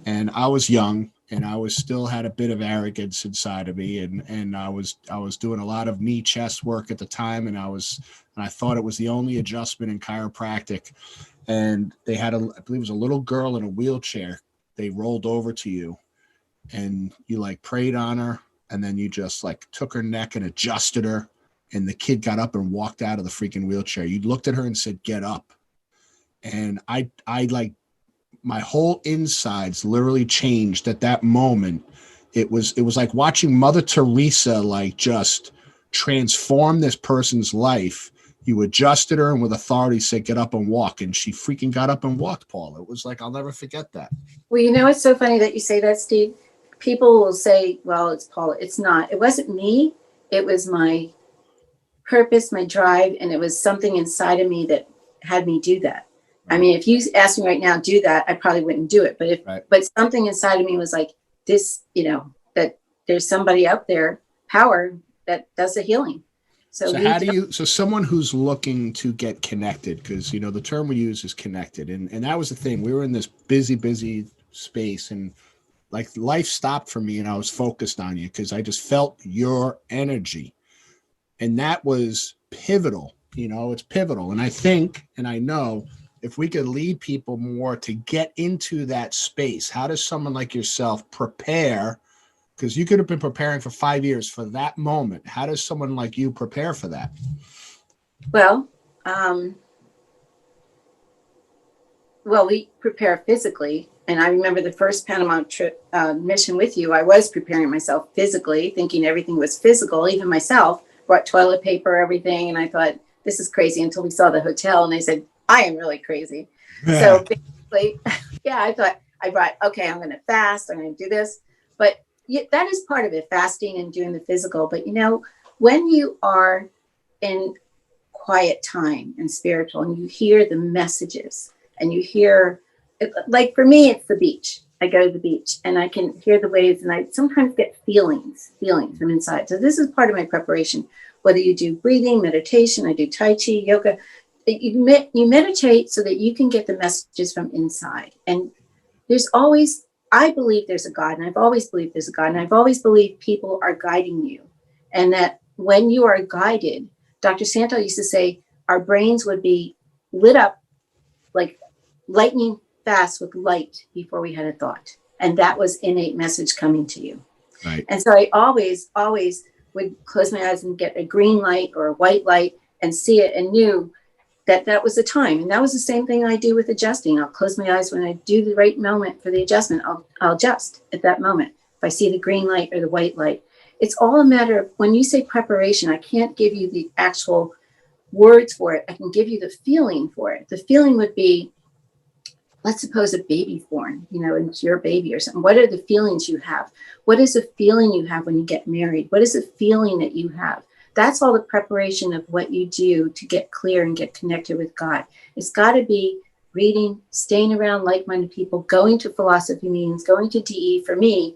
And I was young, and I was still had a bit of arrogance inside of me, and I was doing a lot of knee chest work at the time, and I thought it was the only adjustment in chiropractic. And they had I believe it was a little girl in a wheelchair. They rolled over to you, and you like prayed on her, and then you just like took her neck and adjusted her, and the kid got up and walked out of the freaking wheelchair. You looked at her and said, "Get up," and I like. My whole insides literally changed at that moment. It was like watching Mother Teresa like just transform this person's life. You adjusted her and with authority said, "Get up and walk." And she freaking got up and walked, Paula. It was like, I'll never forget that. Well, you know, it's so funny that you say that, Steve. People will say, well, it's Paula. It's not. It wasn't me. It was my purpose, my drive, and it was something inside of me that had me do that. I mean, if you asked me right now, do that, I probably wouldn't do it. But something inside of me was like this, you know, that there's somebody out there, power, that does the healing. So someone who's looking to get connected, because, you know, the term we use is connected. And that was the thing. We were in this busy space, and like life stopped for me, and I was focused on you because I just felt your energy. And that was pivotal. You know, it's pivotal. And I think, and I know, if we could lead people more to get into that space, how does someone like yourself prepare? Because you could have been preparing for 5 years for that moment. How does someone like you prepare for that? Well, we prepare physically. And I remember the first Panama trip mission with you, I was preparing myself physically, thinking everything was physical, even myself, brought toilet paper, everything. And I thought, this is crazy, until we saw the hotel and they said, I am really crazy. Yeah. So basically, yeah, I thought okay, I'm going to fast. I'm going to do this. But that is part of it, fasting and doing the physical. But, you know, when you are in quiet time and spiritual, and you hear the messages, and you hear, like for me, it's the beach. I go to the beach and I can hear the waves, and I sometimes get feelings from inside. So this is part of my preparation. Whether you do breathing, meditation, I do Tai Chi, yoga, you meditate so that you can get the messages from inside. And there's always, I believe there's a God, and I've always believed there's a God, and I've always believed people are guiding you. And that when you are guided, Dr. Santo used to say, our brains would be lit up like lightning fast with light before we had a thought. And that was innate message coming to you. Right. And so I always would close my eyes and get a green light or a white light and see it, and knew that was the time. And that was the same thing I do with adjusting. I'll close my eyes when I do the right moment for the adjustment. I'll adjust at that moment. If I see the green light or the white light, it's all a matter of, when you say preparation, I can't give you the actual words for it. I can give you the feeling for it. The feeling would be, let's suppose a baby's born, you know, and it's your baby or something. What are the feelings you have? What is the feeling you have when you get married? What is the feeling that you have? That's all the preparation of what you do to get clear and get connected with God. It's got to be reading, staying around like-minded people, going to philosophy meetings, going to DE for me,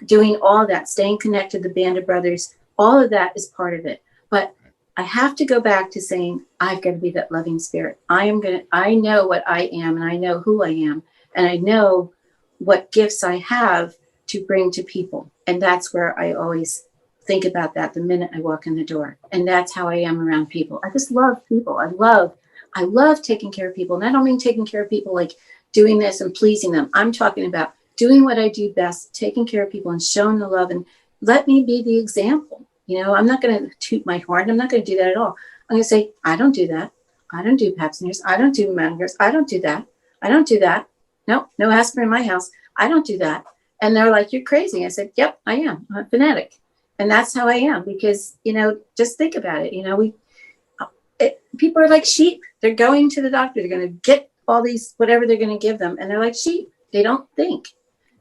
doing all that, staying connected to the Band of Brothers. All of that is part of it. But I have to go back to saying, I've got to be that loving spirit. I know what I am, and I know who I am, and I know what gifts I have to bring to people. And that's where I always think about that the minute I walk in the door. And that's how I am around people. I just love people. I love taking care of people. And I don't mean taking care of people like doing this and pleasing them. I'm talking about doing what I do best, taking care of people and showing the love, and let me be the example. You know, I'm not going to toot my horn. I'm not going to do that at all. I'm going to say, I don't do that. I don't do pap smears. I don't do mammograms. I don't do that. I don't do that. No aspirin in my house. I don't do that. And they're like, you're crazy. I said, yep, I am. I'm a fanatic. And that's how I am, because, you know, just think about it. You know, people are like sheep. They're going to the doctor. They're going to get all these, whatever they're going to give them. And they're like sheep. They don't think.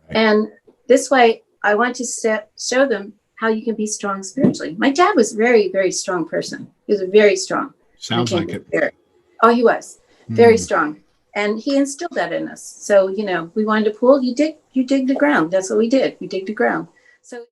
Right. And this way, I want to show them how you can be strong spiritually. My dad was a very, very strong person. He was very strong. Sounds like it. Spirit. Oh, he was very strong. And he instilled that in us. So, you know, we wanted a pool, you dig the ground. That's what we did. We dig the ground. So